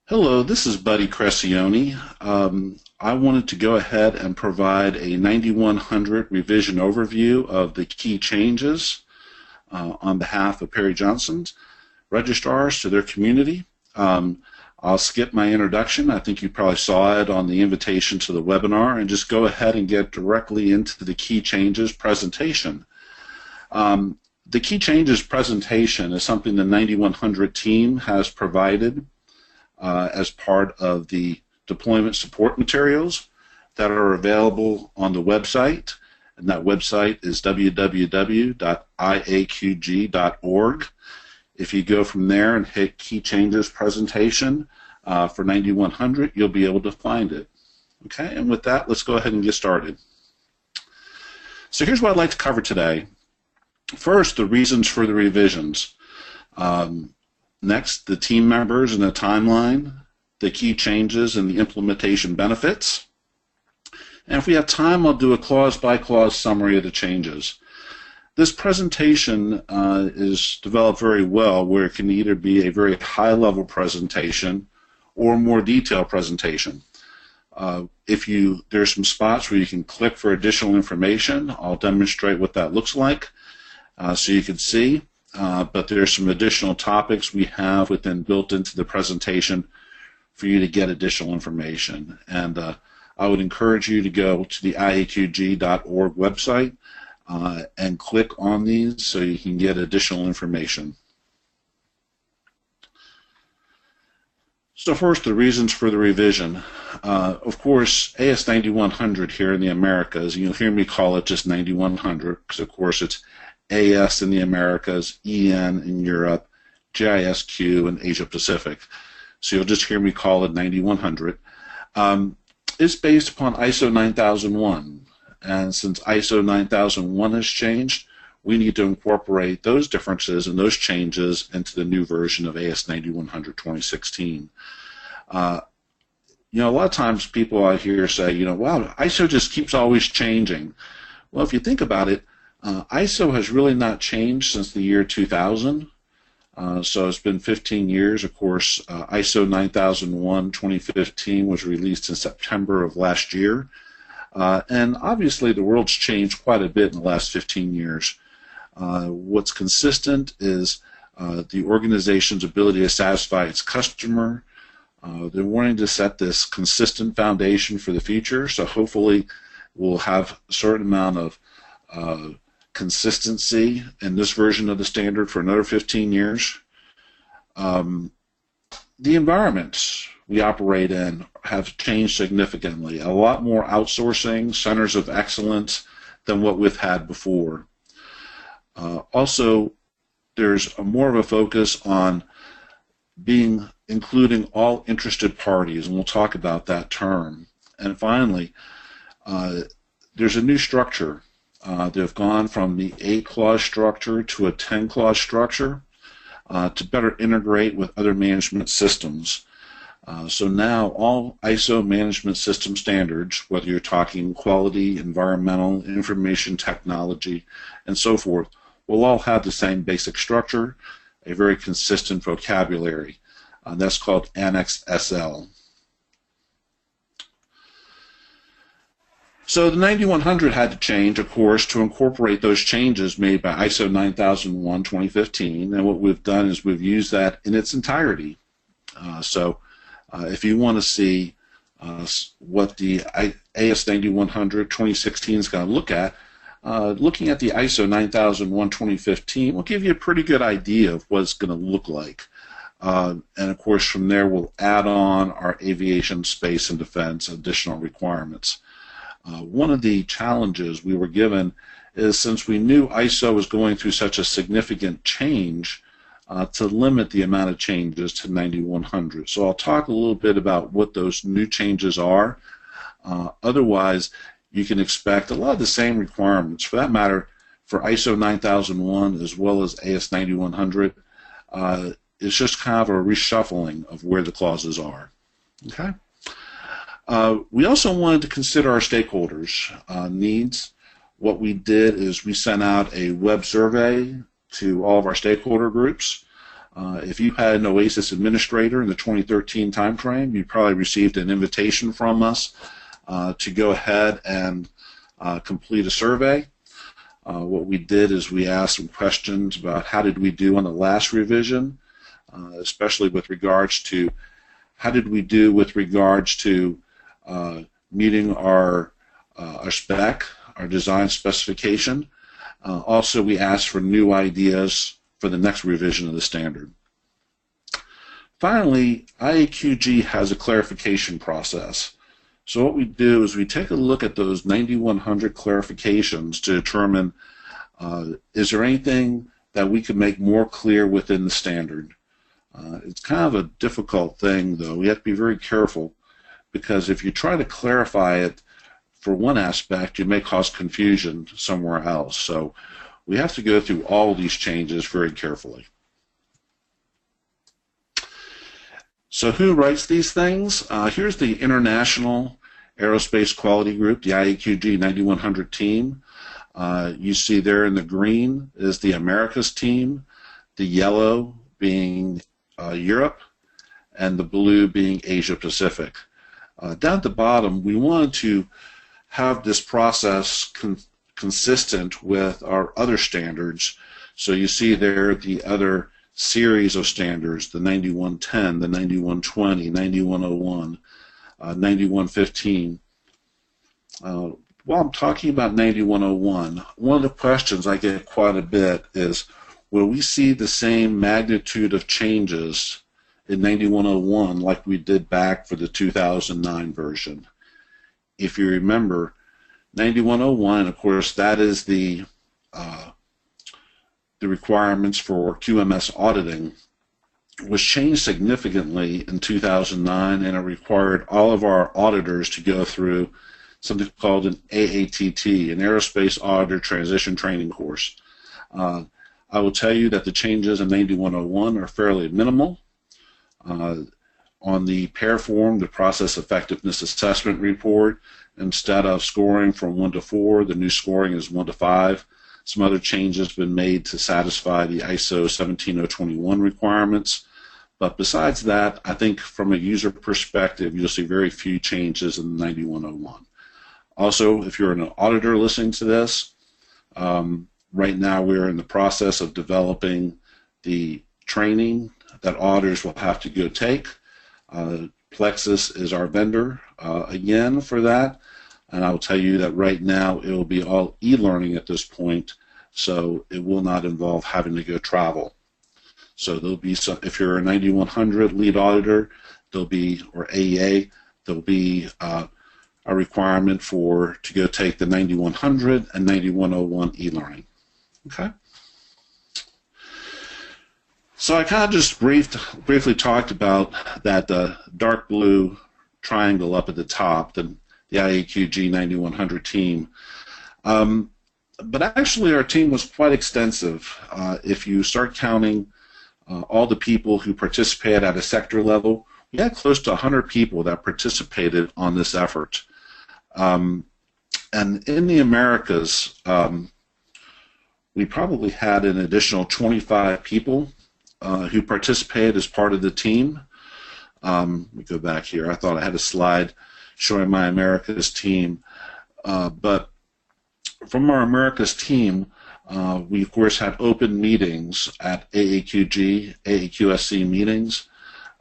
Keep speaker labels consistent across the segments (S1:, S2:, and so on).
S1: Hello, this is Buddy Crescione. I wanted to go ahead and provide a 9100 revision overview of the key changes on behalf of Perry Johnson's Registrars to their community. I'll skip my introduction. I think you probably saw it on the invitation to the webinar, and just go ahead and get directly into the key changes presentation. The key changes presentation is something the 9100 team has provided as part of the deployment support materials that are available on the website, and that website is www.iaqg.org. If you go from there and hit Key Changes Presentation for 9100, you'll be able to find it. Okay, and with that, let's go ahead and get started. So here's what I'd like to cover today. First, the reasons for the revisions. Next, the team members and the timeline, the key changes and the implementation benefits. And if we have time, I'll do a clause-by-clause summary of the changes. This presentation is developed very well, where it can either be a very high-level presentation or a more detailed presentation. There's some spots where you can click for additional information. I'll demonstrate what that looks like so you can see. But there are some additional topics we have built into the presentation for you to get additional information. And I would encourage you to go to the iaqg.org website and click on these so you can get additional information. So first, the reasons for the revision. Of course, AS9100 here in the Americas, you'll hear me call it just 9100 because, of course, it's AS in the Americas, EN in Europe, JISQ in Asia Pacific. So you'll just hear me call it 9100. It's based upon ISO 9001. And since ISO 9001 has changed, we need to incorporate those differences and those changes into the new version of AS 9100 2016. A lot of times people out here say, wow, ISO just keeps always changing. Well, if you think about it, ISO has really not changed since the year 2000, so it's been 15 years. Of course, ISO 9001 2015 was released in September of last year, and obviously the world's changed quite a bit in the last 15 years. What's consistent is the organization's ability to satisfy its customer. They're wanting to set this consistent foundation for the future, so hopefully we'll have a certain amount of consistency in this version of the standard for another 15 years. The environments we operate in have changed significantly. A lot more outsourcing, centers of excellence than what we've had before. Also, there's more of a focus on including all interested parties, and we'll talk about that term. And finally, there's a new structure. They've gone from the 8-clause structure to a 10-clause structure to better integrate with other management systems. So now all ISO management system standards, whether you're talking quality, environmental, information technology, and so forth, will all have the same basic structure, a very consistent vocabulary. That's called Annex SL. So the 9100 had to change, of course, to incorporate those changes made by ISO 9001 2015, and what we've done is we've used that in its entirety. If you want to see what the AS 9100 2016 is going to look at, looking at the ISO 9001 2015 will give you a pretty good idea of what it's going to look like. And of course, from there we'll add on our aviation, space, and defense additional requirements. One of the challenges we were given is, since we knew ISO was going through such a significant change, to limit the amount of changes to 9100. So I'll talk a little bit about what those new changes are. Otherwise, you can expect a lot of the same requirements. For that matter, for ISO 9001 as well as AS 9100, it's just kind of a reshuffling of where the clauses are. Okay. We also wanted to consider our stakeholders' needs. What we did is we sent out a web survey to all of our stakeholder groups. If you had an OASIS administrator in the 2013 timeframe, you probably received an invitation from us to go ahead and complete a survey. What we did is we asked some questions about how did we do on the last revision, especially with regards to how did we do with regards to meeting our spec, our design specification. Also, we asked for new ideas for the next revision of the standard. Finally, IAQG has a clarification process. So what we do is we take a look at those 9100 clarifications to determine is there anything that we could make more clear within the standard. It's kind of a difficult thing, though. We have to be very careful, because if you try to clarify it for one aspect, you may cause confusion somewhere else. So we have to go through all these changes very carefully. So who writes these things? Here's the International Aerospace Quality Group, the IAQG 9100 team. You see there in the green is the Americas team, the yellow being Europe, and the blue being Asia Pacific. Down at the bottom, we wanted to have this process consistent with our other standards. So you see there the other series of standards, the 9110, the 9120, 9101, 9115. While I'm talking about 9101, one of the questions I get quite a bit is, will we see the same magnitude of changes in 9101 like we did back for the 2009 version? If you remember, 9101, of course, that is the requirements for QMS auditing, was changed significantly in 2009, and it required all of our auditors to go through something called an AATT, an Aerospace Auditor Transition Training course. I will tell you that the changes in 9101 are fairly minimal. On the PAIR form, the Process Effectiveness Assessment Report, instead of scoring from 1 to 4, the new scoring is 1 to 5. Some other changes have been made to satisfy the ISO 17021 requirements. But besides that, I think from a user perspective, you'll see very few changes in 9101. Also, if you're an auditor listening to this, right now we're in the process of developing the training that auditors will have to go take. Plexus is our vendor again for that, and I will tell you that right now it will be all e-learning at this point, so it will not involve having to go travel. So there'll be some, if you're a 9100 lead auditor, there'll be, or AEA, there'll be a requirement to go take the 9100 and 9101 e-learning. Okay. So I kind of just briefly talked about that dark blue triangle up at the top, the IAQG 9100 team. But actually our team was quite extensive. If you start counting all the people who participated at a sector level, we had close to 100 people that participated on this effort. And in the Americas, we probably had an additional 25 people who participated as part of the team. Let me go back here. I thought I had a slide showing my Americas team. But from our Americas team, we of course had open meetings at AAQG, AAQSC meetings.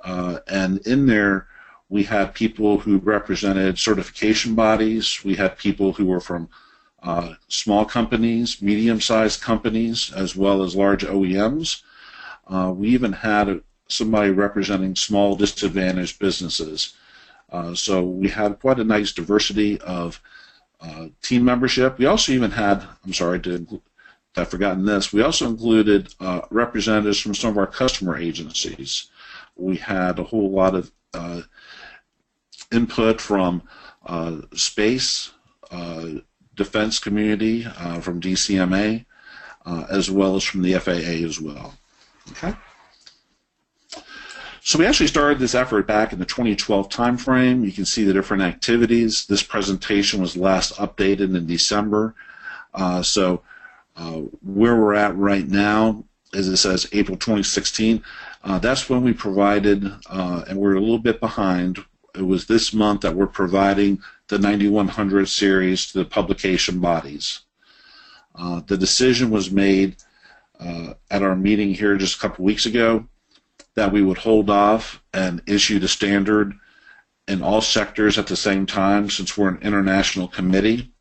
S1: And in there, we had people who represented certification bodies. We had people who were from small companies, medium-sized companies, as well as large OEMs. We even had somebody representing small disadvantaged businesses. So we had quite a nice diversity of team membership. We also even had, I'm sorry, I've forgotten this, we also included representatives from some of our customer agencies. We had a whole lot of input from space, defense community, from DCMA, as well as from the FAA as well. Okay. So we actually started this effort back in the 2012 timeframe. You can see the different activities. This presentation was last updated in December. So where we're at right now as it says, April 2016. That's when we provided, and we're a little bit behind. It was this month that we're providing the 9100 series to the publication bodies. The decision was made at our meeting here just a couple weeks ago that we would hold off and issue the standard in all sectors at the same time, since we're an international committee.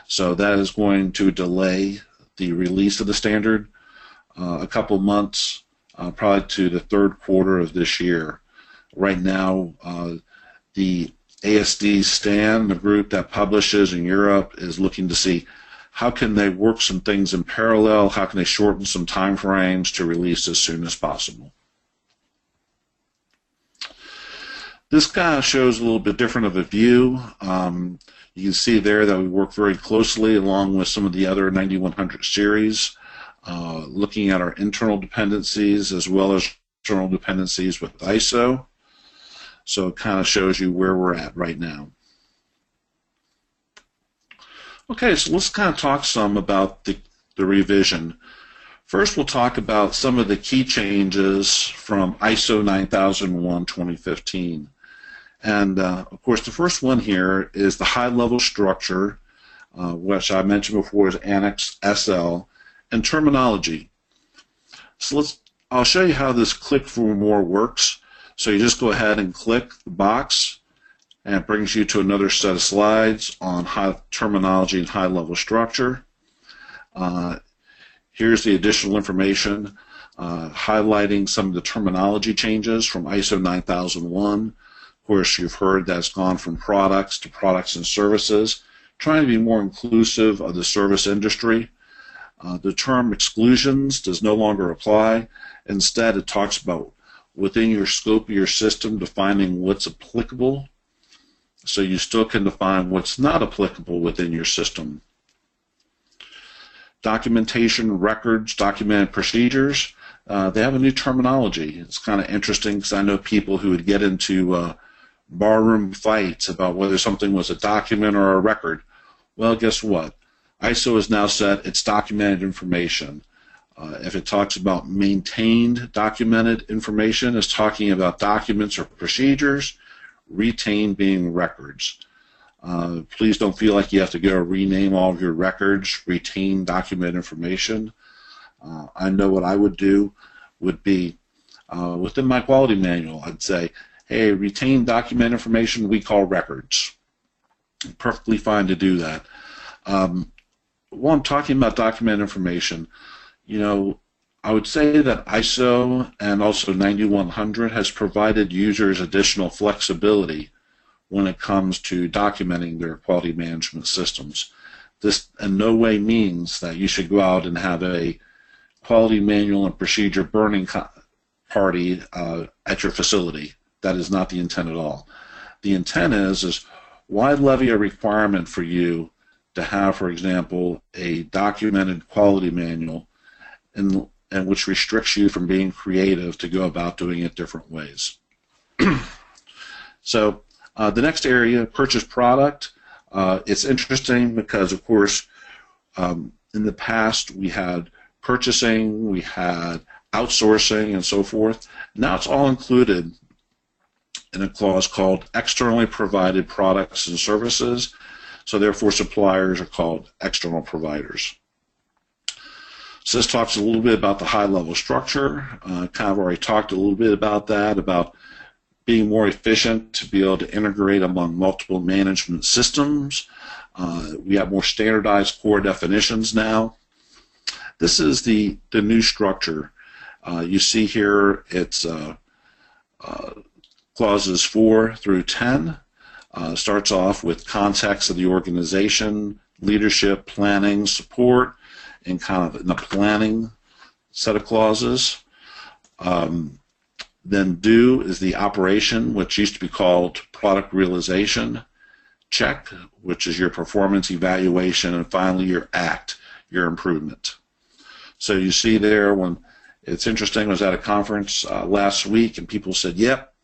S1: So that is going to delay the release of the standard a couple months, probably to the third quarter of this year. Right now, the ASD STAN, the group that publishes in Europe, is looking to see how can they work some things in parallel, how can they shorten some time frames to release as soon as possible. This kind of shows a little bit different of a view. You can see there that we work very closely along with some of the other 9100 series, looking at our internal dependencies as well as external dependencies with ISO. So it kind of shows you where we're at right now. Okay, so let's kind of talk some about the revision. First, we'll talk about some of the key changes from ISO 9001 2015. And of course, the first one here is the high-level structure, which I mentioned before is Annex SL, and terminology. So I'll show you how this click for more works. So you just go ahead and click the box, and it brings you to another set of slides on terminology and high-level structure. Here's the additional information highlighting some of the terminology changes from ISO 9001. Of course, you've heard that's gone from products to products and services, trying to be more inclusive of the service industry. The term exclusions does no longer apply. Instead, it talks about within your scope of your system defining what's applicable, so you still can define what's not applicable within your system. Documentation, records, documented procedures, they have a new terminology. It's kind of interesting because I know people who would get into barroom fights about whether something was a document or a record. Well, guess what? ISO has now said it's documented information. If it talks about maintained documented information, it's talking about documents or procedures, retained being records. Please don't feel like you have to go rename all of your records, retain document information. I know what I would do would be within my quality manual, I'd say, hey, retain document information we call records. Perfectly fine to do that. While I'm talking about document information, you know, I would say that ISO and also 9100 has provided users additional flexibility when it comes to documenting their quality management systems. This in no way means that you should go out and have a quality manual and procedure burning party at your facility. That is not the intent at all. The intent is why levy a requirement for you to have, for example, a documented quality manual and which restricts you from being creative to go about doing it different ways. So the next area, purchase product, it's interesting because, of course, in the past we had purchasing, we had outsourcing, and so forth. Now it's all included in a clause called externally provided products and services. So therefore, suppliers are called external providers. So this talks a little bit about the high-level structure. Kind of already talked a little bit about that, about being more efficient to be able to integrate among multiple management systems. We have more standardized core definitions now. This is the new structure. You see here it's clauses 4 through 10. Starts off with context of the organization, leadership, planning, support, and kind of in the planning set of clauses. Then do is the operation, which used to be called product realization. Check, which is your performance evaluation, and finally your act, your improvement. So you see there, when it's interesting, I was at a conference last week and people said, yep,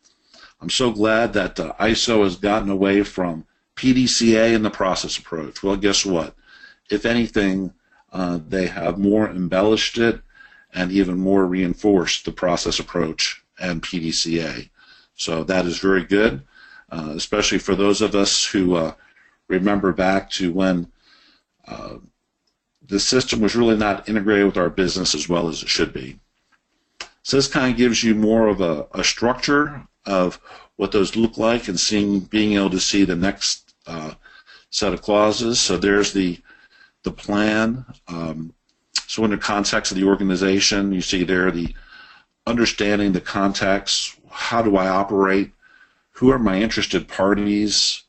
S1: I'm so glad that ISO has gotten away from PDCA and the process approach. Well, guess what? If anything, they have more embellished it and even more reinforce the process approach and PDCA. So that is very good, especially for those of us who remember back to when the system was really not integrated with our business as well as it should be. So this kind of gives you more of a structure of what those look like and being able to see the next set of clauses. So there's the plan. So in the context of the organization, you see there the understanding the context. How do I operate? Who are my interested parties?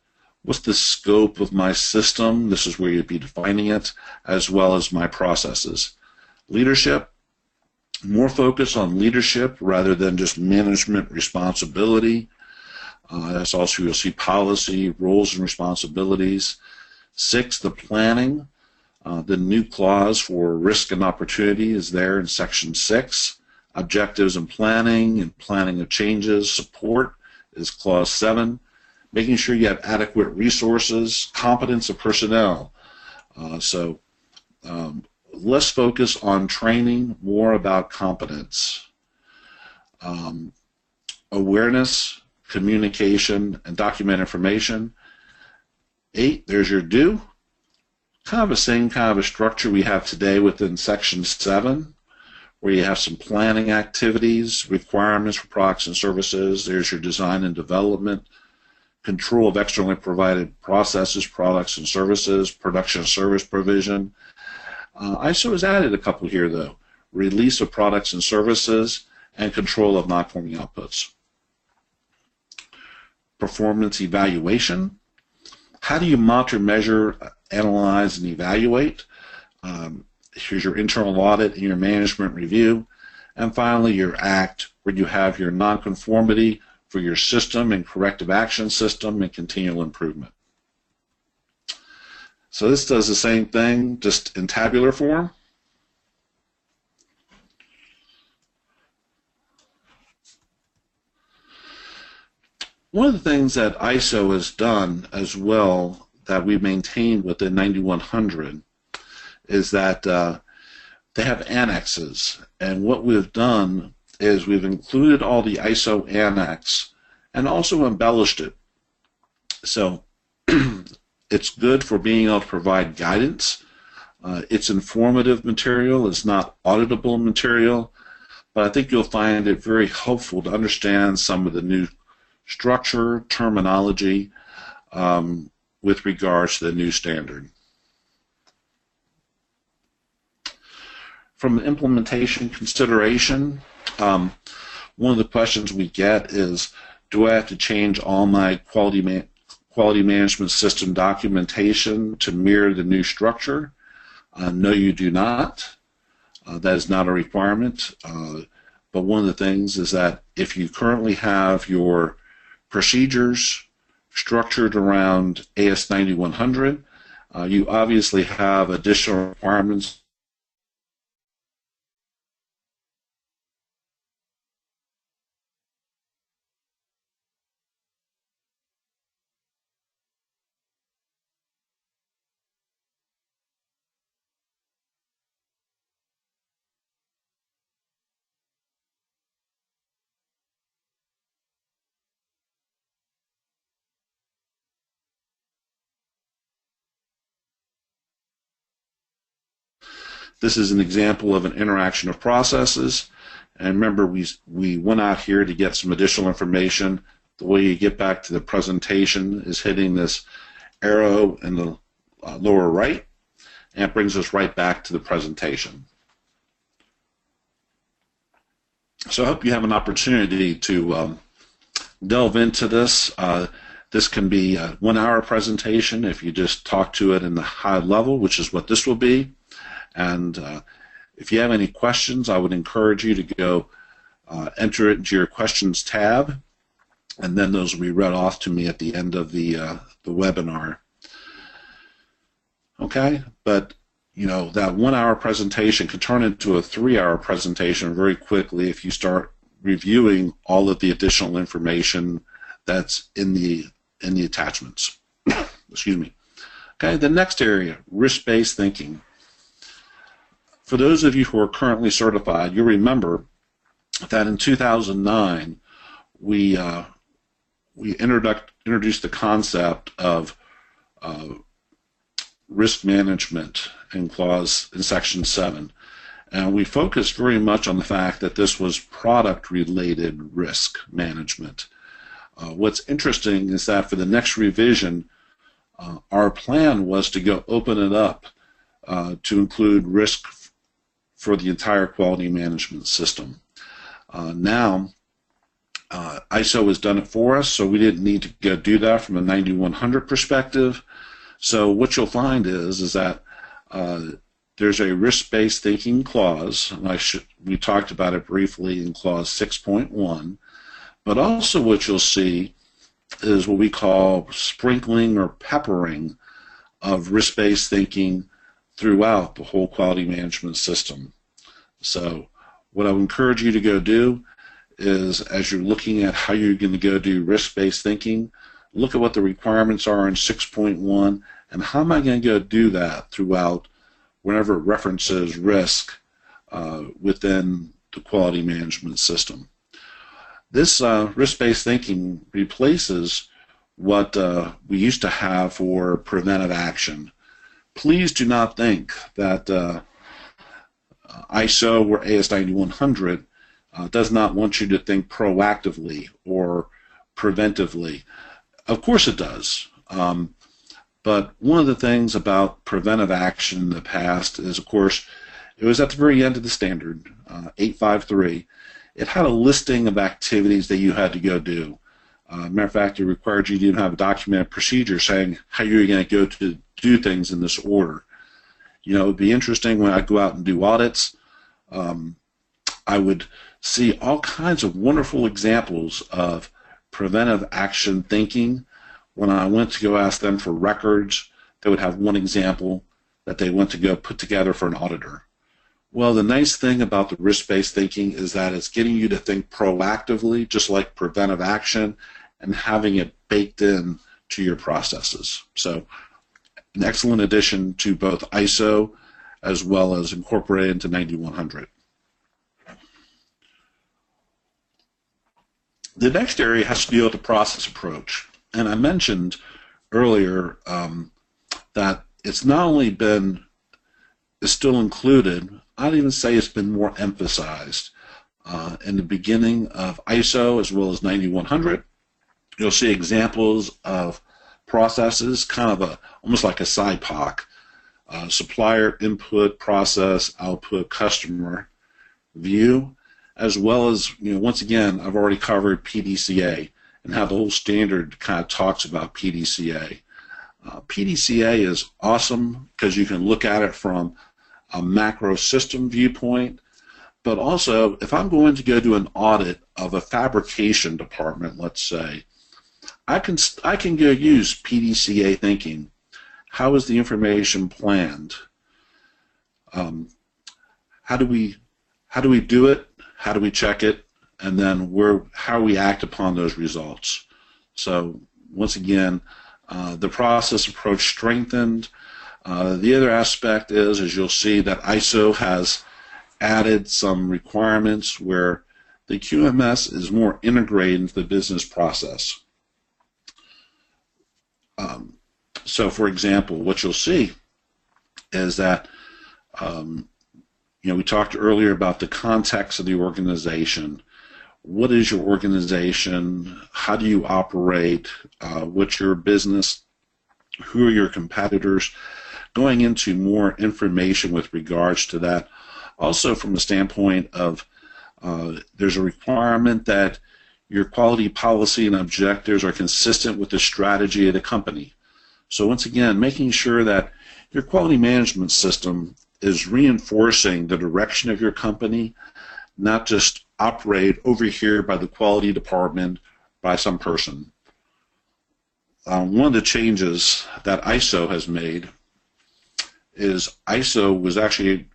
S1: What's the scope of my system? This is where you'd be defining it, as well as my processes. Leadership, more focus on leadership rather than just management responsibility. That's also, you'll see policy, roles and responsibilities. 6, the planning. The new clause for risk and opportunity is there in section 6. Objectives and planning of changes. Support is clause 7. Making sure you have adequate resources, competence of personnel. Less focus on training, more about competence. Awareness, communication, and document information. 8, there's your do. Kind of the same kind of a structure we have today within section 7, where you have some planning activities, requirements for products and services. There's your design and development, control of externally provided processes, products and services, production and service provision. ISO has added a couple here though. Release of products and services, and control of non-conforming outputs. Performance evaluation. How do you monitor, measure, analyze, and evaluate? Here's your internal audit and your management review. And finally, your ACT, where you have your nonconformity for your system and corrective action system and continual improvement. So this does the same thing, just in tabular form. One of the things that ISO has done as well that we maintained within 9100 is that they have annexes. And what we've done is we've included all the ISO annex and also embellished it. So it's good for being able to provide guidance. It's informative material. It's not auditable material. But I think you'll find it very helpful to understand some of the new structure, terminology with regards to the new standard. From an implementation consideration, one of the questions we get is, do I have to change all my quality management system documentation to mirror the new structure? No, you do not. That is not a requirement. But one of the things is that if you currently have your procedures structured around AS 9100, you obviously have additional requirements. This is an example of an interaction of processes. And remember, we went out here to get some additional information. The way you get back to the presentation is hitting this arrow in the lower right, and it brings us right back to the presentation. So I hope you have an opportunity to delve into this. This can be a 1-hour presentation if you just talk to it in the high level, which is what this will be. And if you have any questions, I would encourage you to go enter it into your questions tab, and then those will be read off to me at the end of the webinar. Okay, but you know, that 1-hour presentation could turn into a 3-hour presentation very quickly if you start reviewing all of the additional information that's in the attachments. Excuse me. Okay, the next area, risk-based thinking. For those of you who are currently certified, you'll remember that in 2009, we introduced the concept of risk management in section 7. And we focused very much on the fact that this was product-related risk management. What's interesting is that for the next revision, our plan was to go open it up to include risk for the entire quality management system. Now, ISO has done it for us, so we didn't need to go do that from a 9100 perspective. So what you'll find is that there's a risk-based thinking clause, and we talked about it briefly in clause 6.1, but also what you'll see is what we call sprinkling or peppering of risk-based thinking throughout the whole quality management system. So what I would encourage you to go do is, as you're looking at how you're going to go do risk-based thinking, look at what the requirements are in 6.1 and how am I going to go do that throughout whenever it references risk within the quality management system. This risk-based thinking replaces what we used to have for preventive action. Please do not think that ISO or AS9100 does not want you to think proactively or preventively. Of course it does. But one of the things about preventive action in the past is, of course, it was at the very end of the standard, 853. It had a listing of activities that you had to go do. Matter of fact, it required you to even have a documented procedure saying how you're going to go to do things in this order. You know, it would be interesting when I go out and do audits. I would see all kinds of wonderful examples of preventive action thinking. When I went to go ask them for records, they would have one example that they went to go put together for an auditor. Well, the nice thing about the risk-based thinking is that it's getting you to think proactively, just like preventive action, and having it baked in to your processes. So an excellent addition to both ISO as well as incorporated into 9100. The next area has to deal with the process approach. And I mentioned earlier that it's not only it's still included, I'd even say it's been more emphasized. In the beginning of ISO as well as 9100, you'll see examples of processes, kind of almost like a SIPOC, supplier input, process, output, customer view, as well as, once again, I've already covered PDCA and how the whole standard kind of talks about PDCA. PDCA is awesome because you can look at it from a macro system viewpoint, but also if I'm going to go do an audit of a fabrication department, let's say, I can go use PDCA thinking. How is the information planned? How do we do it? How do we check it? And then how we act upon those results. So once again, the process approach strengthened. The other aspect is, as you'll see, that ISO has added some requirements where the QMS is more integrated into the business process. So for example, what you'll see is that we talked earlier about the context of the organization. What is your organization? How do you operate? What's your business? Who are your competitors? Going into more information with regards to that. Also from the standpoint of there's a requirement that your quality policy and objectives are consistent with the strategy of the company. So once again, making sure that your quality management system is reinforcing the direction of your company, not just operate over here by the quality department by some person. One of the changes that ISO has made is ISO was actually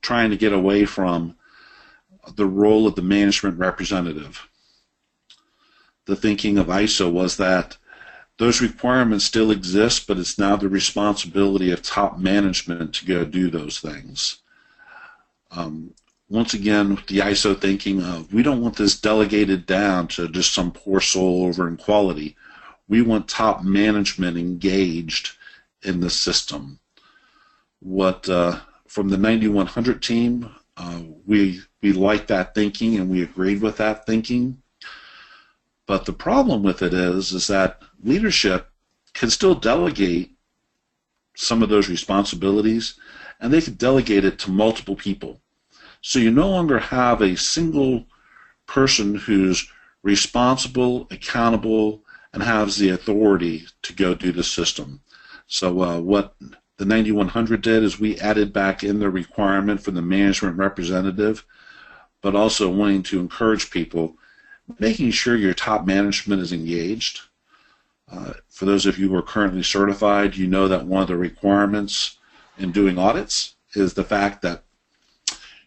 S1: trying to get away from the role of the management representative. The thinking of ISO was that those requirements still exist, but it's now the responsibility of top management to go do those things. Once again, with the ISO thinking of, we don't want this delegated down to just some poor soul over in quality. We want top management engaged in the system. From the 9100 team, we liked that thinking and we agreed with that thinking. But the problem with it is that leadership can still delegate some of those responsibilities, and they can delegate it to multiple people. So you no longer have a single person who's responsible, accountable, and has the authority to go do the system. So what the 9100 did is we added back in the requirement for the management representative, but also wanting to encourage people, making sure your top management is engaged. For those of you who are currently certified, you know that one of the requirements in doing audits is the fact that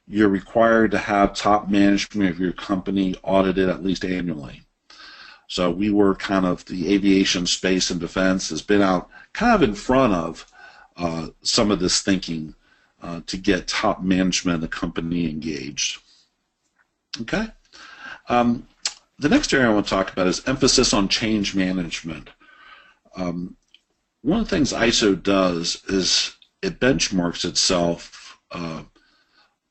S1: you're required to have top management of your company audited at least annually. So we were kind of, the aviation, space, and defense has been out kind of in front of some of this thinking to get top management of the company engaged. Okay. The next area I want to talk about is emphasis on change management. One of the things ISO does is it benchmarks itself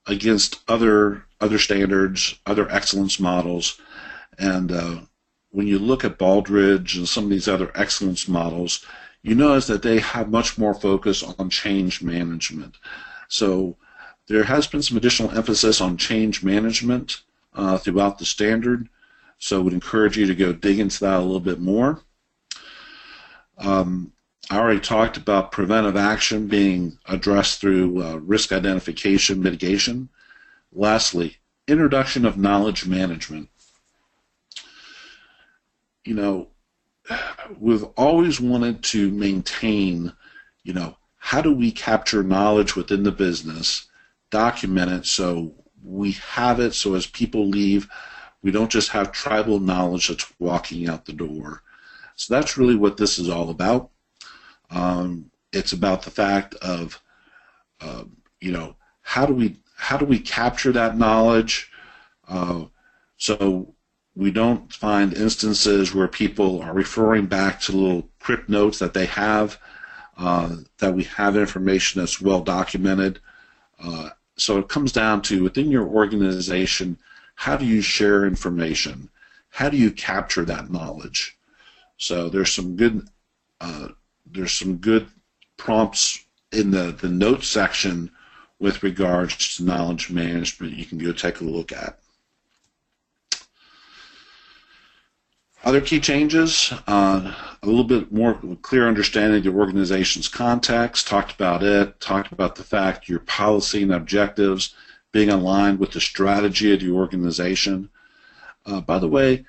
S1: against other standards, other excellence models, and when you look at Baldrige and some of these other excellence models, you notice that they have much more focus on change management. So there has been some additional emphasis on change management throughout the standard. So I would encourage you to go dig into that a little bit more. I already talked about preventive action being addressed through risk identification, mitigation. Lastly, introduction of knowledge management. You know, we've always wanted to maintain, you know, how do we capture knowledge within the business, document it so we have it so as people leave, we don't just have tribal knowledge that's walking out the door. So that's really what this is all about. It's about the fact of, you know, how do we capture that knowledge so we don't find instances where people are referring back to little crypt notes that they have, that we have information that's well documented. So it comes down to, within your organization, how do you share information? How do you capture that knowledge? So there's some good prompts in the notes section with regards to knowledge management you can go take a look at. Other key changes, a little bit more clear understanding of the organization's context, talked about it, talked about the fact your policy and objectives being aligned with the strategy of the organization. By the way,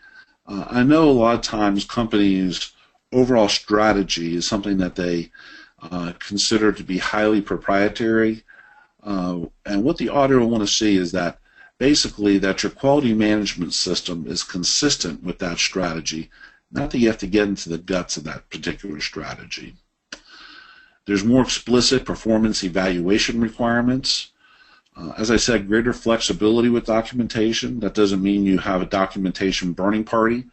S1: I know a lot of times companies' overall strategy is something that they consider to be highly proprietary, and what the auditor will want to see is that basically that your quality management system is consistent with that strategy, not that you have to get into the guts of that particular strategy. There's more explicit performance evaluation requirements. As I said, greater flexibility with documentation. That doesn't mean you have a documentation burning party.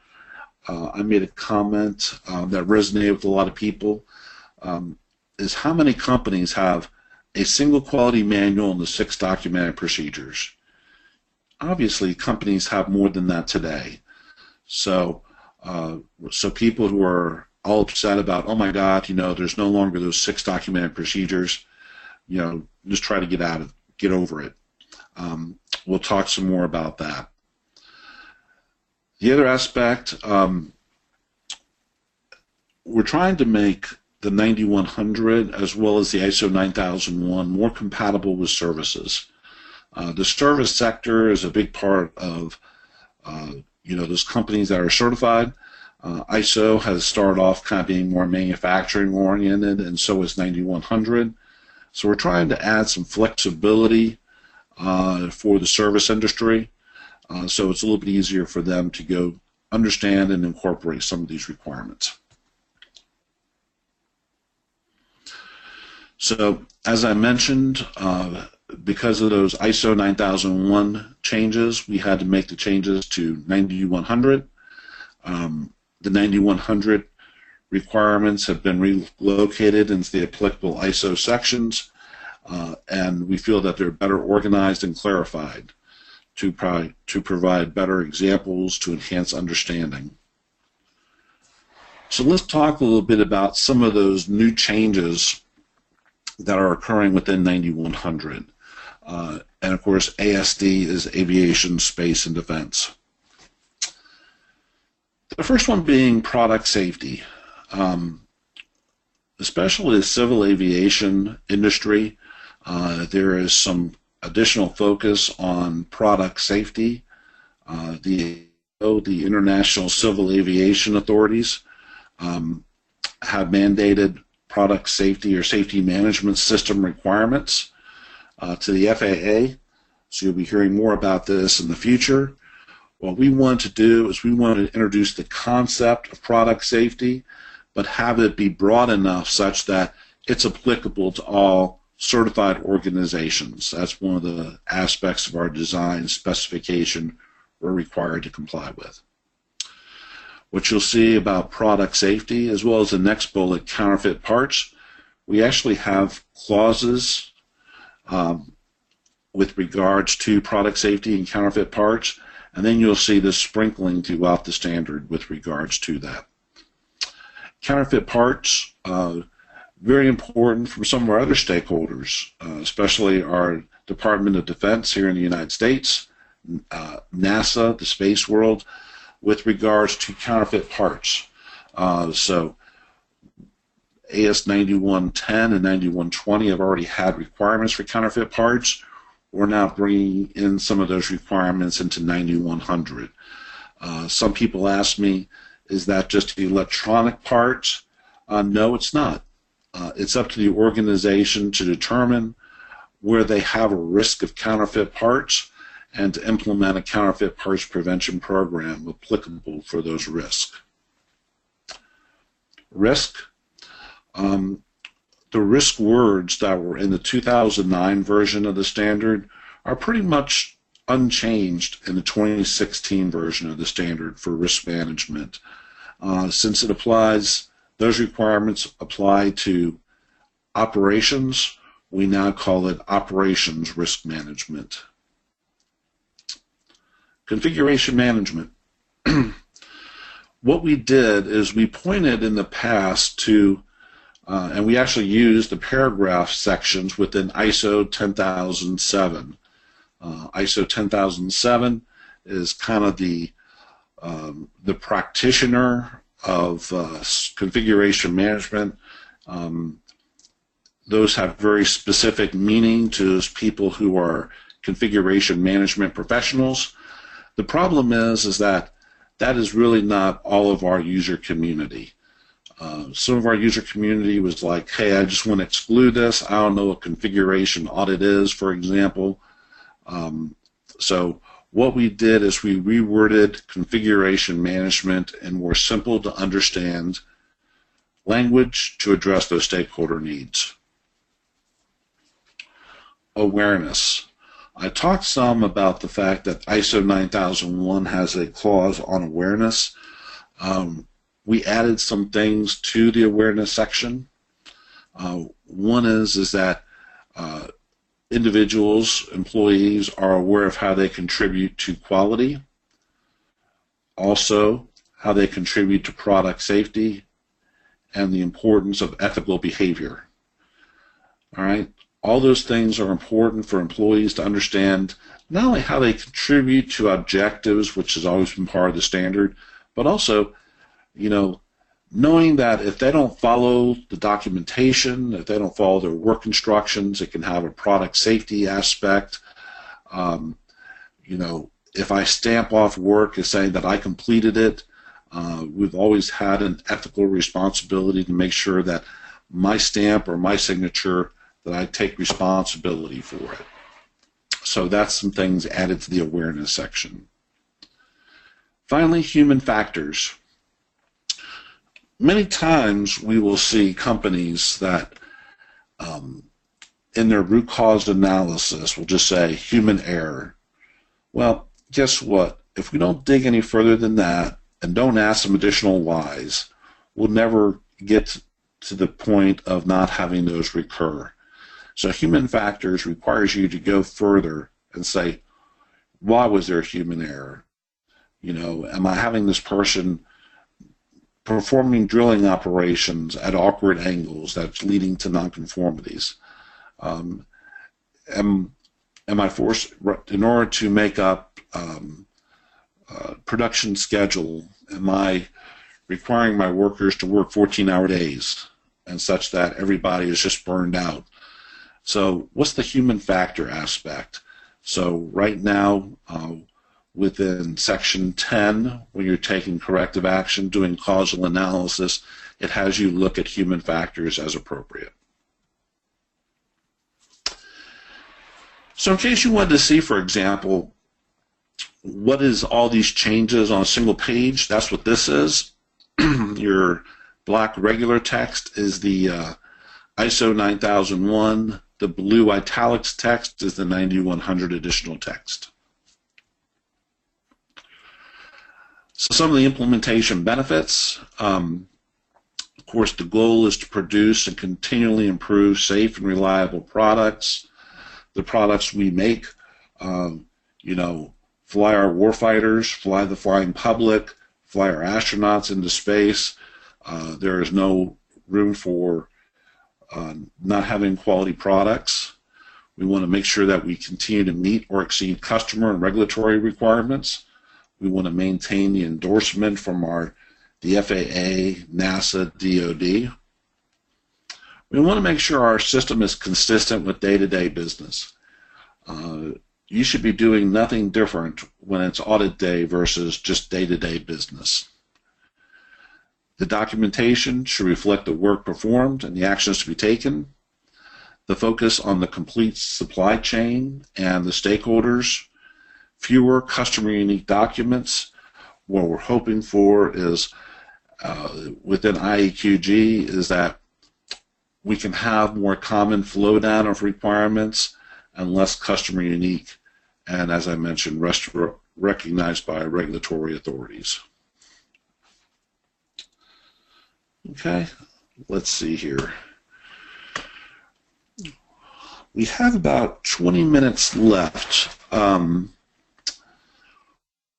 S1: I made a comment that resonated with a lot of people, is how many companies have a single quality manual and the 6 documented procedures. Obviously, companies have more than that today. So, so people who are all upset about, oh my God, you know, there's no longer those 6 documented procedures, you know, just try to get over it. We'll talk some more about that. The other aspect, we're trying to make the 9100 as well as the ISO 9001 more compatible with services. The service sector is a big part of you know, those companies that are certified. ISO has started off kind of being more manufacturing oriented, and so is 9100. So we're trying to add some flexibility for the service industry, so it's a little bit easier for them to go understand and incorporate some of these requirements. So as I mentioned, because of those ISO 9001 changes, we had to make the changes to 9100. The 9100 requirements have been relocated into the applicable ISO sections, and we feel that they're better organized and clarified to provide better examples to enhance understanding. So let's talk a little bit about some of those new changes that are occurring within 9100. And of course, ASD is Aviation, Space, and Defense. The first one being product safety. Especially the civil aviation industry, there is some additional focus on product safety. The International Civil Aviation Authorities have mandated product safety or safety management system requirements to the FAA. So you'll be hearing more about this in the future. What we want to do is we want to introduce the concept of product safety, but have it be broad enough such that it's applicable to all certified organizations. That's one of the aspects of our design specification we're required to comply with. What you'll see about product safety, as well as the next bullet, counterfeit parts, we actually have clauses with regards to product safety and counterfeit parts, and then you'll see this sprinkling throughout the standard with regards to that. Counterfeit parts, very important from some of our other stakeholders, especially our Department of Defense here in the United States, NASA, the space world, with regards to counterfeit parts. So AS 9110 and 9120 have already had requirements for counterfeit parts. We're now bringing in some of those requirements into 9100. Some people ask me, is that just electronic parts? No, it's not. It's up to the organization to determine where they have a risk of counterfeit parts and to implement a counterfeit parts prevention program applicable for those risks. Risk. The risk words that were in the 2009 version of the standard are pretty much unchanged in the 2016 version of the standard for risk management. Since it applies, those requirements apply to operations, we now call it operations risk management. Configuration management. What we did is we pointed in the past to, and we actually used the paragraph sections within ISO 10007. ISO 10007 is kind of the practitioner of configuration management. Those have very specific meaning to those people who are configuration management professionals. The problem is that that is really not all of our user community. Some of our user community was like, hey, I just want to exclude this. I don't know what configuration audit is, for example. So what we did is we reworded configuration management in more simple to understand language to address those stakeholder needs. Awareness. I talked some about the fact that ISO 9001 has a clause on awareness. We added some things to the awareness section. One is that individuals, employees are aware of how they contribute to quality, also how they contribute to product safety, and the importance of ethical behavior. All right, all those things are important for employees to understand not only how they contribute to objectives, which has always been part of the standard, but also, knowing that if they don't follow the documentation, if they don't follow their work instructions, it can have a product safety aspect. If I stamp off work as saying that I completed it, we've always had an ethical responsibility to make sure that my stamp or my signature, that I take responsibility for it. So that's some things added to the awareness section. Finally, human factors. Many times we will see companies that in their root cause analysis will just say human error. Well, guess what? If we don't dig any further than that and don't ask some additional whys, we'll never get to the point of not having those recur. So human factors requires you to go further and say, why was there a human error? You know, am I having this person performing drilling operations at awkward angles that's leading to nonconformities? Am I forced, in order to make up production schedule, am I requiring my workers to work 14-hour days and such that everybody is just burned out? So what's the human factor aspect? So right now, within section 10, when you're taking corrective action, doing causal analysis, it has you look at human factors as appropriate. So in case you wanted to see, for example, what is all these changes on a single page, that's what this is. Your black regular text is the ISO 9001. The blue italics text is the 9100 additional text. So some of the implementation benefits. Of course, the goal is to produce and continually improve safe and reliable products. The products we make, you know, fly our warfighters, fly the flying public, fly our astronauts into space. There is no room for not having quality products. We want to make sure that we continue to meet or exceed customer and regulatory requirements. We want to maintain the endorsement from the FAA, NASA, DoD. We want to make sure our system is consistent with day-to-day business. You should be doing nothing different when it's audit day versus just day-to-day business. The documentation should reflect the work performed and the actions to be taken. The focus on the complete supply chain and the stakeholders. Fewer customer unique documents. What we're hoping for is within IEQG is that we can have more common flow down of requirements and less customer unique, and as I mentioned, recognized by regulatory authorities. Okay, let's see here. We have about 20 minutes left.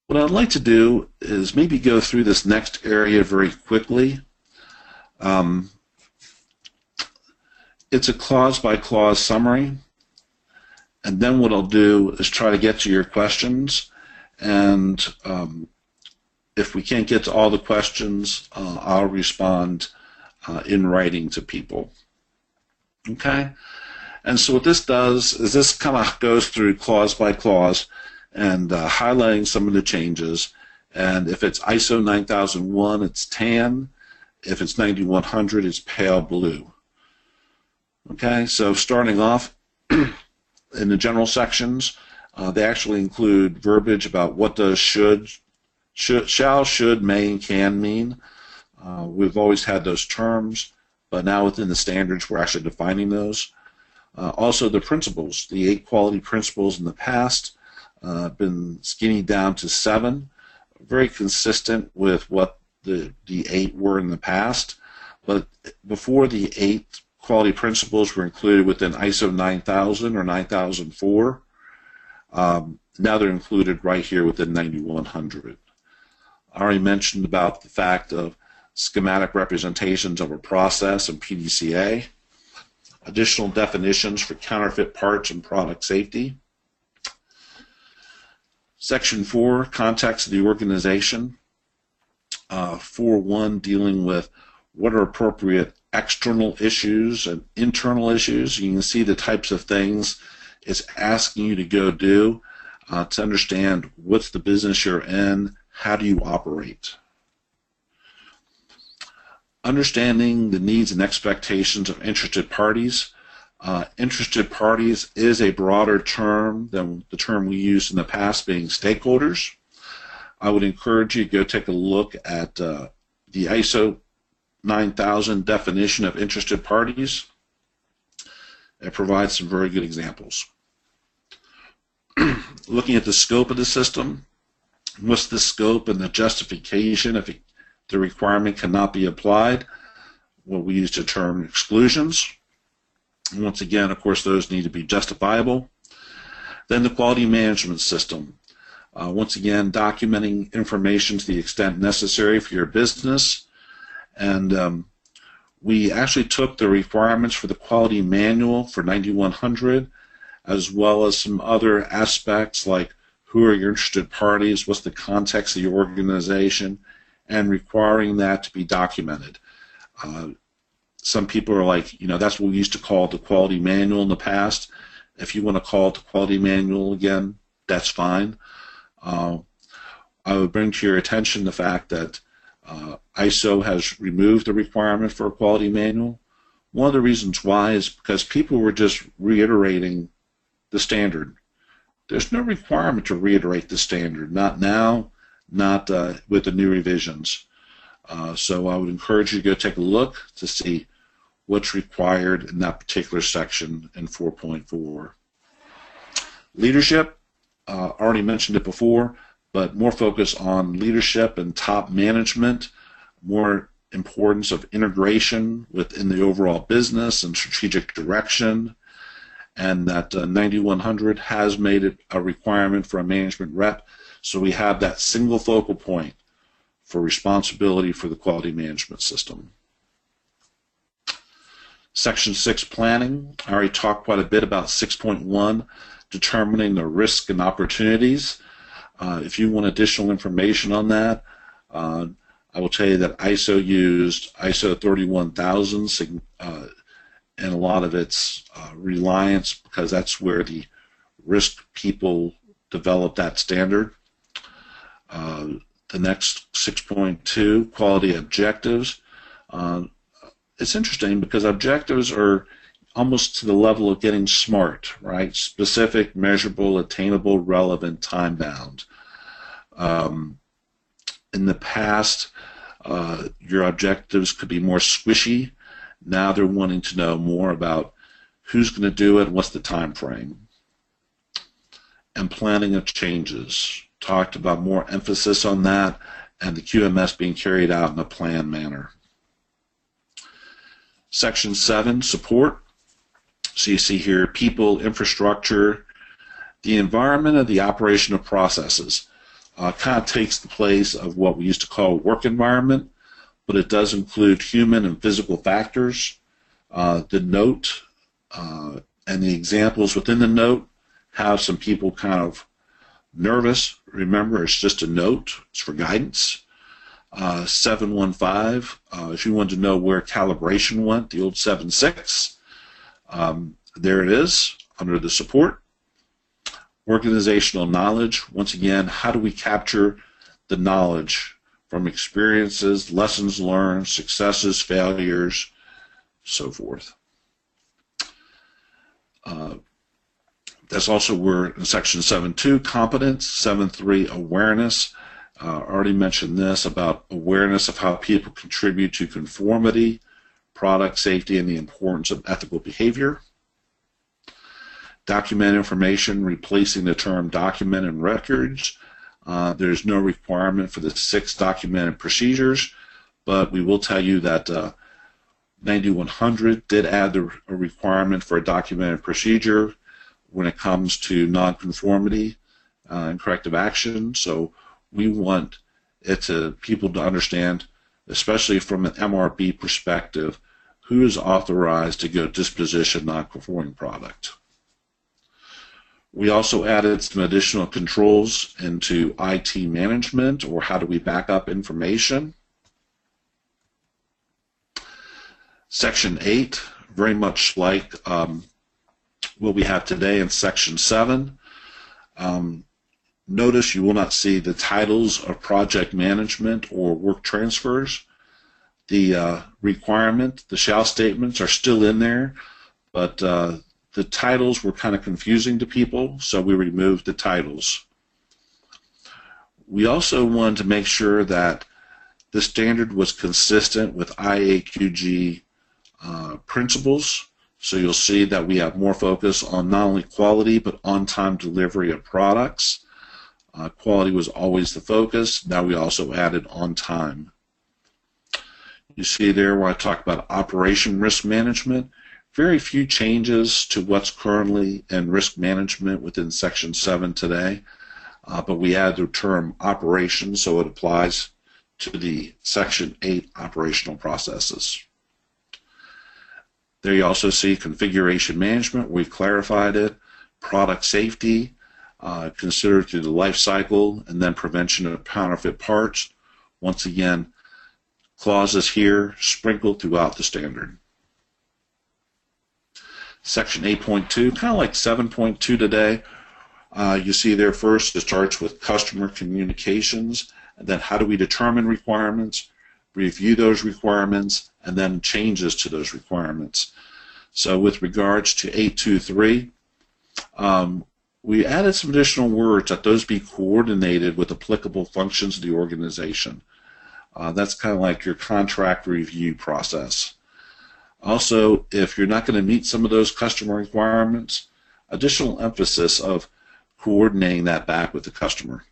S1: What I'd like to do is maybe go through this next area very quickly. It's a clause-by-clause summary, and then what I'll do is try to get to your questions, and if we can't get to all the questions, I'll respond in writing to people. Okay? And so what this does is this kind of goes through clause by clause and highlighting some of the changes. And if it's ISO 9001, it's tan. If it's 9100, it's pale blue. Okay, so starting off in the general sections, they actually include verbiage about what does shall, should, may, and can mean. We've always had those terms, but now within the standards, we're actually defining those. Also, the principles, the 8 quality principles in the past, been skinny down to 7, very consistent with what the 8 were in the past. But before the 8 quality principles were included within ISO 9000 or 9004, now they're included right here within 9100. I already mentioned about the fact of schematic representations of a process and PDCA, additional definitions for counterfeit parts and product safety. Section 4, context of the organization. 4.1, dealing with what are appropriate external issues and internal issues. You can see the types of things it's asking you to go do to understand what's the business you're in, how do you operate. Understanding the needs and expectations of interested parties. Interested parties is a broader term than the term we used in the past, being stakeholders. I would encourage you to go take a look at the ISO 9000 definition of interested parties. It provides some very good examples. Looking at the scope of the system, what's the scope and the justification if the requirement cannot be applied? What we use the term exclusions. Once again, of course, those need to be justifiable. Then the quality management system. Once again, documenting information to the extent necessary for your business. And we actually took the requirements for the quality manual for 9100, as well as some other aspects like who are your interested parties, what's the context of your organization, and requiring that to be documented. Some people are like, that's what we used to call the quality manual in the past. If you want to call it the quality manual again, that's fine. I would bring to your attention the fact that ISO has removed the requirement for a quality manual. One of the reasons why is because people were just reiterating the standard. There's no requirement to reiterate the standard, not now, not with the new revisions. So I would encourage you to go take a look to see what's required in that particular section in 4.4. Leadership, already mentioned it before, but more focus on leadership and top management, more importance of integration within the overall business and strategic direction, and that 9100 has made it a requirement for a management rep, so we have that single focal point for responsibility for the quality management system. Section 6, planning. I already talked quite a bit about 6.1, determining the risk and opportunities. If you want additional information on that, I will tell you that ISO used ISO 31000 and a lot of its reliance, because that's where the risk people developed that standard. The next 6.2, quality objectives. It's interesting because objectives are almost to the level of getting SMART, right? Specific, measurable, attainable, relevant, time-bound. In the past, your objectives could be more squishy. Now they're wanting to know more about who's going to do it and what's the time frame. And planning of changes. Talked about more emphasis on that and the QMS being carried out in a planned manner. Section 7, support. So you see here people, infrastructure, the environment and the operation of processes. Kind of takes the place of what we used to call work environment, but it does include human and physical factors. The note and the examples within the note have some people kind of nervous. Remember, it's just a note. It's for guidance. 715, if you wanted to know where calibration went, the old 7.6, there it is under the support. Organizational knowledge, once again, how do we capture the knowledge from experiences, lessons learned, successes, failures, so forth. That's also where in section 7.2, competence, 7.3, awareness. Already mentioned this about awareness of how people contribute to conformity, product safety, and the importance of ethical behavior. Document information, replacing the term document and records. There's no requirement for the 6 documented procedures, but we will tell you that 9100 did add a requirement for a documented procedure when it comes to nonconformity and corrective action. So we want people to understand, especially from an MRB perspective, who is authorized to go disposition non-conforming product. We also added some additional controls into IT management, or how do we back up information. Section 8, very much like what we have today in Section 7. Notice you will not see the titles of project management or work transfers. The requirement, the shall statements are still in there, but the titles were kind of confusing to people, so we removed the titles. We also wanted to make sure that the standard was consistent with IAQG principles. So you'll see that we have more focus on not only quality, but on-time delivery of products. Quality was always the focus. Now we also added on-time. You see there where I talk about operation risk management. Very few changes to what's currently in risk management within Section 7 today, but we add the term operations, so it applies to the Section 8 operational processes. There you also see configuration management. We've clarified it. Product safety, considered through the life cycle, and then prevention of counterfeit parts. Once again, clauses here sprinkled throughout the standard. Section 8.2, kind of like 7.2 today. You see there first, it starts with customer communications, and then how do we determine requirements, review those requirements, and then changes to those requirements. So with regards to 8.2.3, we added some additional words that those be coordinated with applicable functions of the organization. That's kind of like your contract review process. Also, if you're not going to meet some of those customer requirements, additional emphasis of coordinating that back with the customer.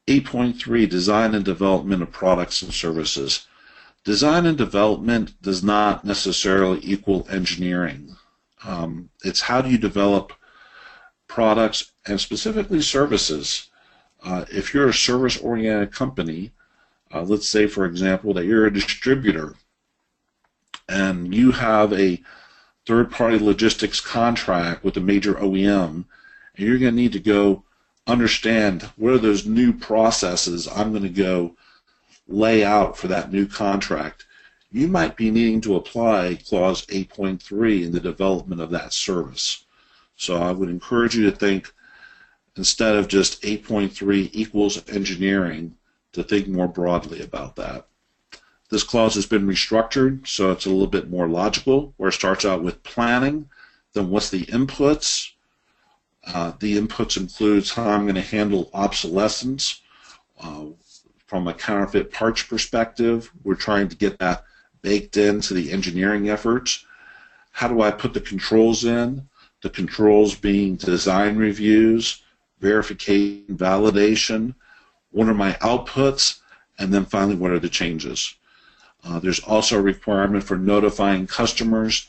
S1: 8.3, design and development of products and services. Design and development does not necessarily equal engineering. It's how do you develop products and specifically services. If you're a service-oriented company, let's say, for example, that you're a distributor and you have a third-party logistics contract with a major OEM, and you're going to need to go understand what are those new processes I'm going to go lay out for that new contract. You might be needing to apply clause 8.3 in the development of that service. So I would encourage you to think, instead of just 8.3 equals engineering, to think more broadly about that. This clause has been restructured, so it's a little bit more logical, where it starts out with planning, then what's the inputs? The inputs includes how I'm going to handle obsolescence. From a counterfeit parts perspective, we're trying to get that baked into the engineering efforts. How do I put the controls in? The controls being design reviews, verification, validation. What are my outputs? And then finally, what are the changes? There's also a requirement for notifying customers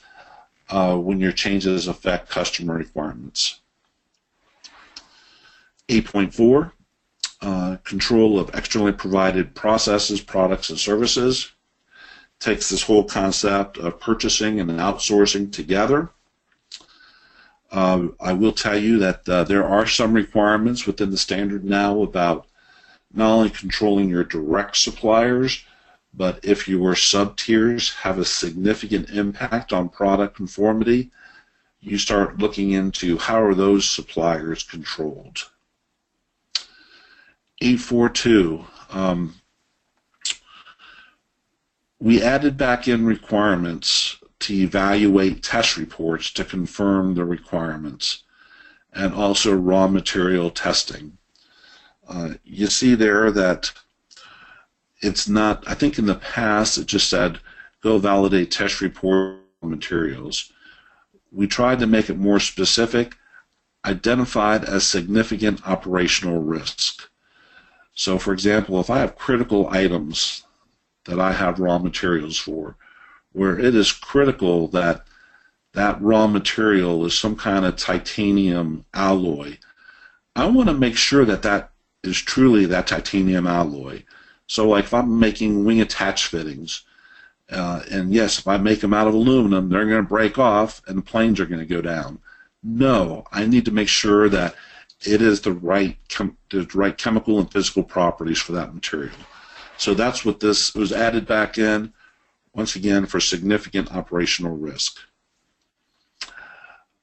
S1: when your changes affect customer requirements. 8.4, control of externally provided processes, products, and services. Takes this whole concept of purchasing and outsourcing together. I will tell you that there are some requirements within the standard now about not only controlling your direct suppliers, but if your sub-tiers have a significant impact on product conformity, you start looking into how are those suppliers controlled. 8.4.2, we added back in requirements to evaluate test reports to confirm the requirements, and also raw material testing. You see there that it's not, I think in the past it just said, go validate test report materials. We tried to make it more specific, identified as significant operational risk. So for example, if I have critical items that I have raw materials for, where it is critical that that raw material is some kind of titanium alloy, I want to make sure that that is truly that titanium alloy. So like if I'm making wing attach fittings, and yes, if I make them out of aluminum, they're going to break off and the planes are going to go down. No, I need to make sure that it is the right chemical and physical properties for that material. So that's what this was added back in, once again, for significant operational risk.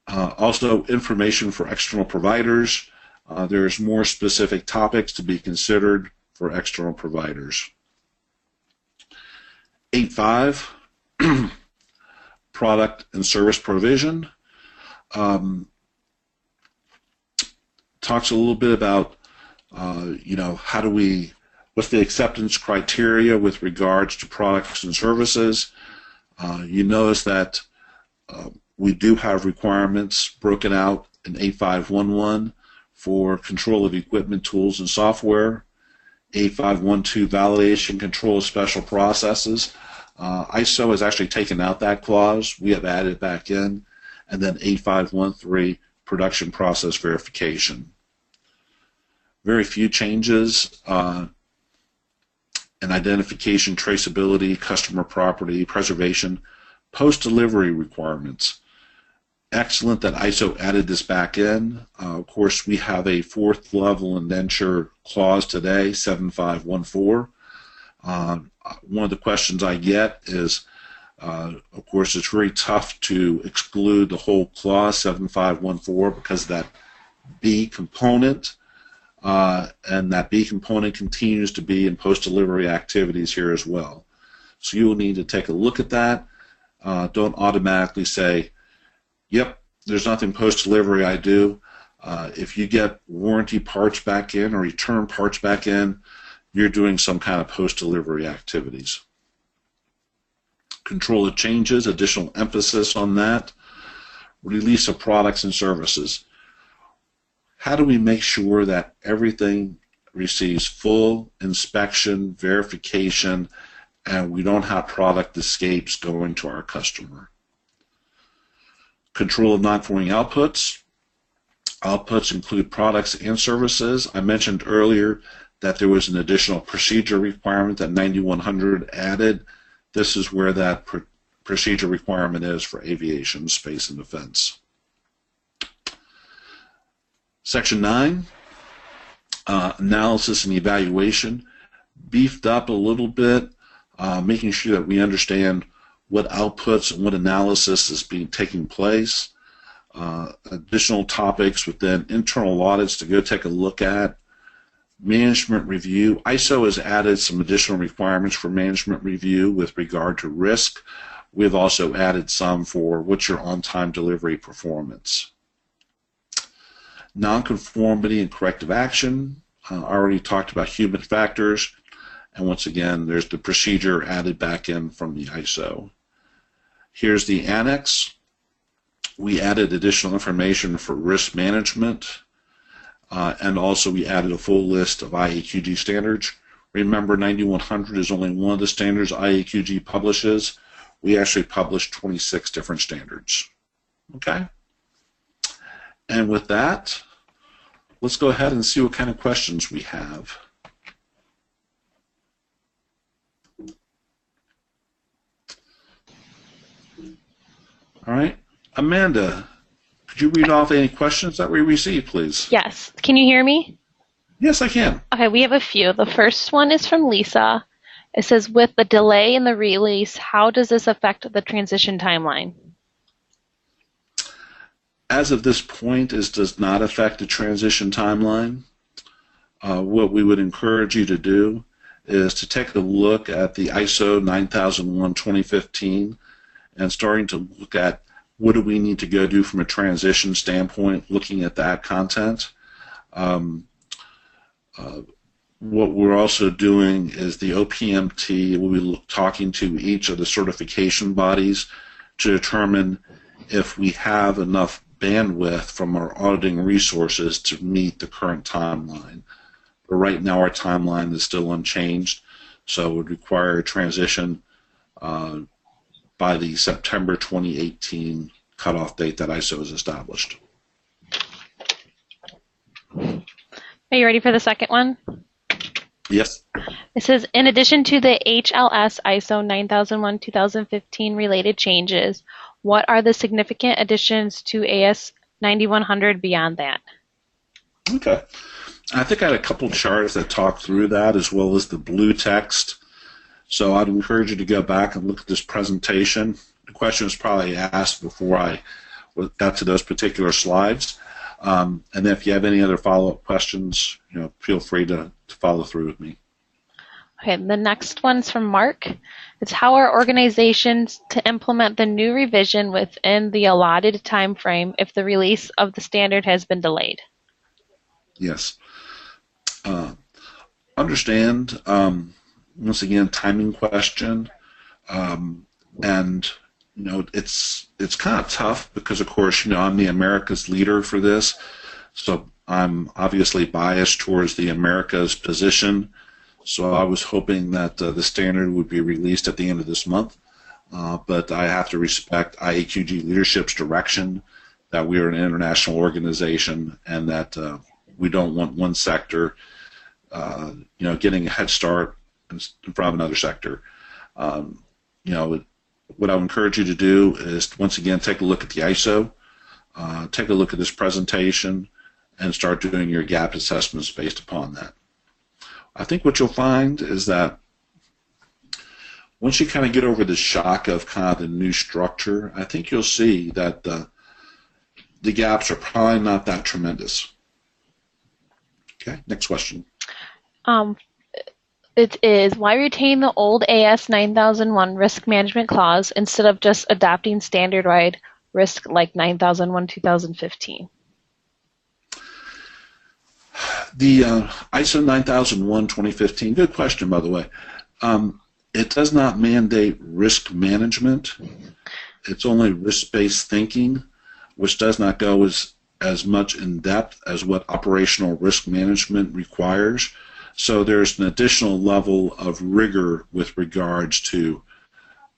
S1: Also, information for external providers. There's more specific topics to be considered for external providers. 8.5, product and service provision. Talks a little bit about, how do we, what's the acceptance criteria with regards to products and services. You notice that we do have requirements broken out in 8511 for control of equipment, tools, and software. 8512 validation control of special processes. ISO has actually taken out that clause. We have added it back in. And then 8513 production process verification. Very few changes in identification, traceability, customer property, preservation, post-delivery requirements. Excellent that ISO added this back in. Of course, we have a fourth level indenture clause today, 7514. One of the questions I get is, of course, it's very tough to exclude the whole clause 7514 because of that B component, and that B component continues to be in post-delivery activities here as well. So you will need to take a look at that. Don't automatically say, yep, there's nothing post-delivery I do. If you get warranty parts back in or return parts back in, you're doing some kind of post-delivery activities. Control of changes, additional emphasis on that. Release of products and services. How do we make sure that everything receives full inspection, verification, and we don't have product escapes going to our customer? Control of non-conforming outputs. Outputs include products and services. I mentioned earlier that there was an additional procedure requirement that 9100 added. This is where that procedure requirement is for aviation, space, and defense. Section 9, analysis and evaluation, beefed up a little bit, making sure that we understand what outputs and what analysis is taking place. Additional topics within internal audits to go take a look at. Management review. ISO has added some additional requirements for management review with regard to risk. We've also added some for what's your on-time delivery performance. Nonconformity and corrective action. I already talked about human factors. And once again, there's the procedure added back in from the ISO. Here's the annex. We added additional information for risk management. And also we added a full list of IAQG standards. Remember, 9100 is only one of the standards IAQG publishes. We actually published 26 different standards. Okay? And with that, let's go ahead and see what kind of questions we have. All right. Amanda, could you read off any questions that we received, please?
S2: Yes. Can you hear me?
S1: Yes, I can.
S2: Okay, we have a few. The first one is from Lisa. It says, with the delay in the release, how does this affect the transition timeline?
S1: As of this point, it does not affect the transition timeline. What we would encourage you to do is to take a look at the ISO 9001-2015 and starting to look at what do we need to go do from a transition standpoint, looking at that content. What we're also doing is the OPMT will be talking to each of the certification bodies to determine if we have enough bandwidth from our auditing resources to meet the current timeline. But right now our timeline is still unchanged, so it would require a transition by the September 2018 cutoff date that ISO has established.
S2: Are you ready for the second one?
S1: Yes.
S2: It says, in addition to the HLS ISO 9001-2015 related changes, what are the significant additions to AS 9100 beyond that?
S1: Okay. I think I had a couple charts that talk through that as well as the blue text. So I'd encourage you to go back and look at this presentation. The question was probably asked before I got to those particular slides. And then if you have any other follow-up questions, feel free to follow through with me.
S2: Okay, the next one's from Mark. It's how are organizations to implement the new revision within the allotted time frame if the release of the standard has been delayed?
S1: Yes. Understand, once again, timing question. And it's kind of tough because, of course, I'm the America's leader for this, so I'm obviously biased towards the America's position. So I was hoping that the standard would be released at the end of this month, but I have to respect IAQG leadership's direction that we are an international organization and that we don't want one sector, getting a head start in front of another sector. Um, what I would encourage you to do is, once again, take a look at the ISO, take a look at this presentation, and start doing your gap assessments based upon that. I think what you'll find is that once you kind of get over the shock of kind of the new structure, I think you'll see that the gaps are probably not that tremendous. Okay, next question.
S2: It is, why retain the old AS 9001 risk management clause instead of just adopting standard-wide risk like 9001 2015?
S1: The ISO 9001 2015, good question, by the way. It does not mandate risk management. It's only risk-based thinking, which does not go as much in depth as what operational risk management requires. So there's an additional level of rigor with regards to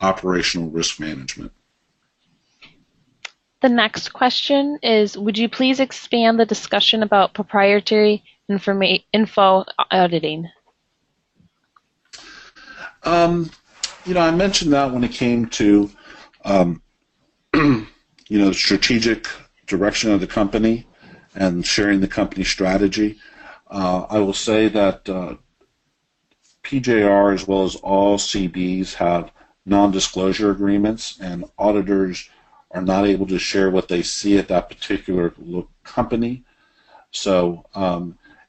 S1: operational risk management.
S2: The next question is, would you please expand the discussion about proprietary info auditing?
S1: I mentioned that when it came to, the strategic direction of the company and sharing the company strategy. I will say that PJR, as well as all CDs, have non-disclosure agreements, and auditors are not able to share what they see at that particular company. So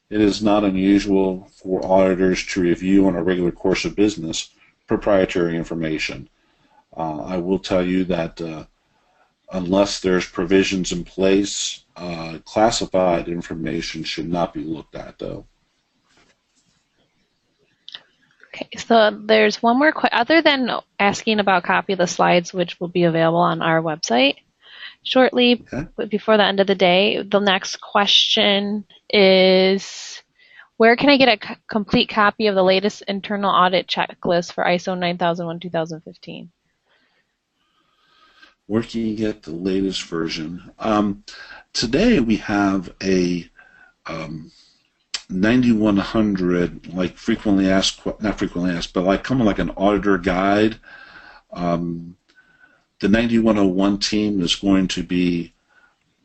S1: it is not unusual for auditors to review on a regular course of business proprietary information. I will tell you that unless there's provisions in place, classified information should not be looked at, though.
S2: Okay, so there's one more question. Other than asking about copy of the slides, which will be available on our website shortly, but before the end of the day, the next question is, where can I get a complete copy of the latest internal audit checklist for ISO 9001 2015?
S1: Where can you get the latest version? Today we have a 9100, like frequently asked, not frequently asked, but like kind of like an auditor guide. The 9101 team is going to be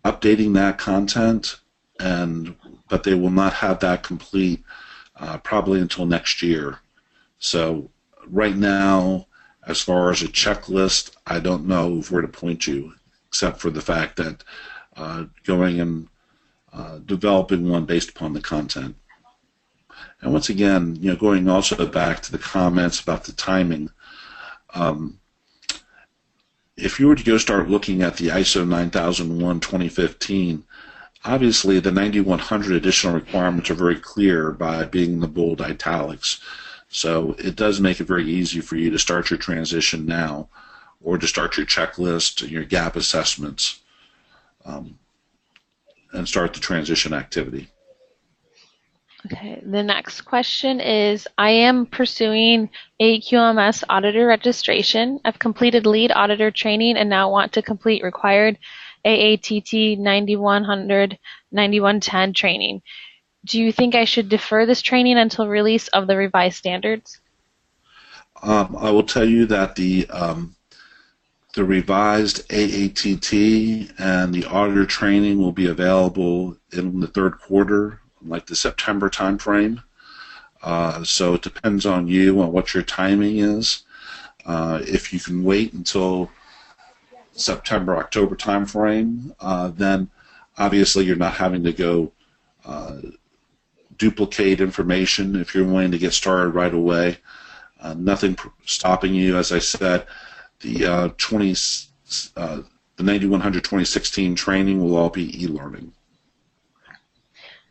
S1: updating that content, but they will not have that complete probably until next year. So right now, as far as a checklist, I don't know where to point you, except for the fact that going and developing one based upon the content. And once again, going also back to the comments about the timing, if you were to go start looking at the ISO 9001 2015, obviously the 9100 additional requirements are very clear by being in the bold italics. So it does make it very easy for you to start your transition now, or to start your checklist, your gap assessments, and start the transition activity.
S2: Okay, the next question is, I am pursuing AQMS auditor registration. I've completed lead auditor training and now want to complete required AATT 9100, 9110 training. Do you think I should defer this training until release of the revised standards?
S1: I will tell you that the revised AATT and the auditor training will be available in the third quarter, like the September timeframe. So it depends on you on what your timing is. If you can wait until September, October timeframe, then obviously you're not having to go duplicate information if you're willing to get started right away. Nothing stopping you. As I said, the 9100 2016 training will all be e-learning.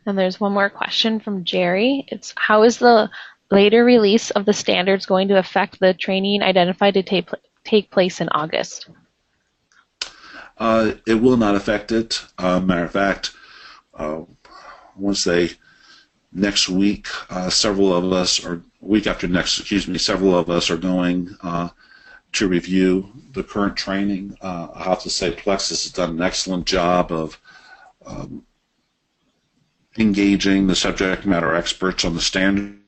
S2: And there's one more question from Jerry. It's, how is the later release of the standards going to affect the training identified to take place in August?
S1: It will not affect it. Matter of fact, once they next week, several of us, or week after next, several of us are going to review the current training. I have to say Plexus has done an excellent job of engaging the subject matter experts on the standard,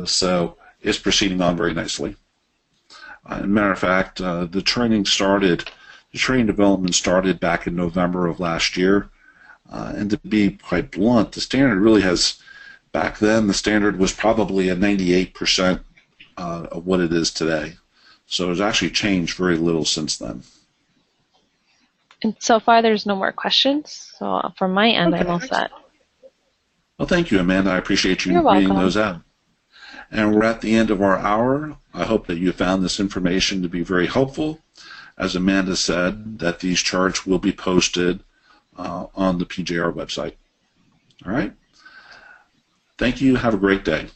S1: so it's proceeding on very nicely. As a matter of fact, the training development started back in November of last year, and to be quite blunt, the standard really has, back then the standard was probably a 98% of what it is today. So it's actually changed very little since then.
S2: And so far, there's no more questions. So from my end,
S1: Okay.
S2: I'm all set.
S1: Well, thank you, Amanda. I appreciate you
S2: You're
S1: reading
S2: welcome.
S1: those out. And we're at the end of our hour. I hope that you found this information to be very helpful. As Amanda said, that these charts will be posted on the PJR website. All right. Thank you. Have a great day.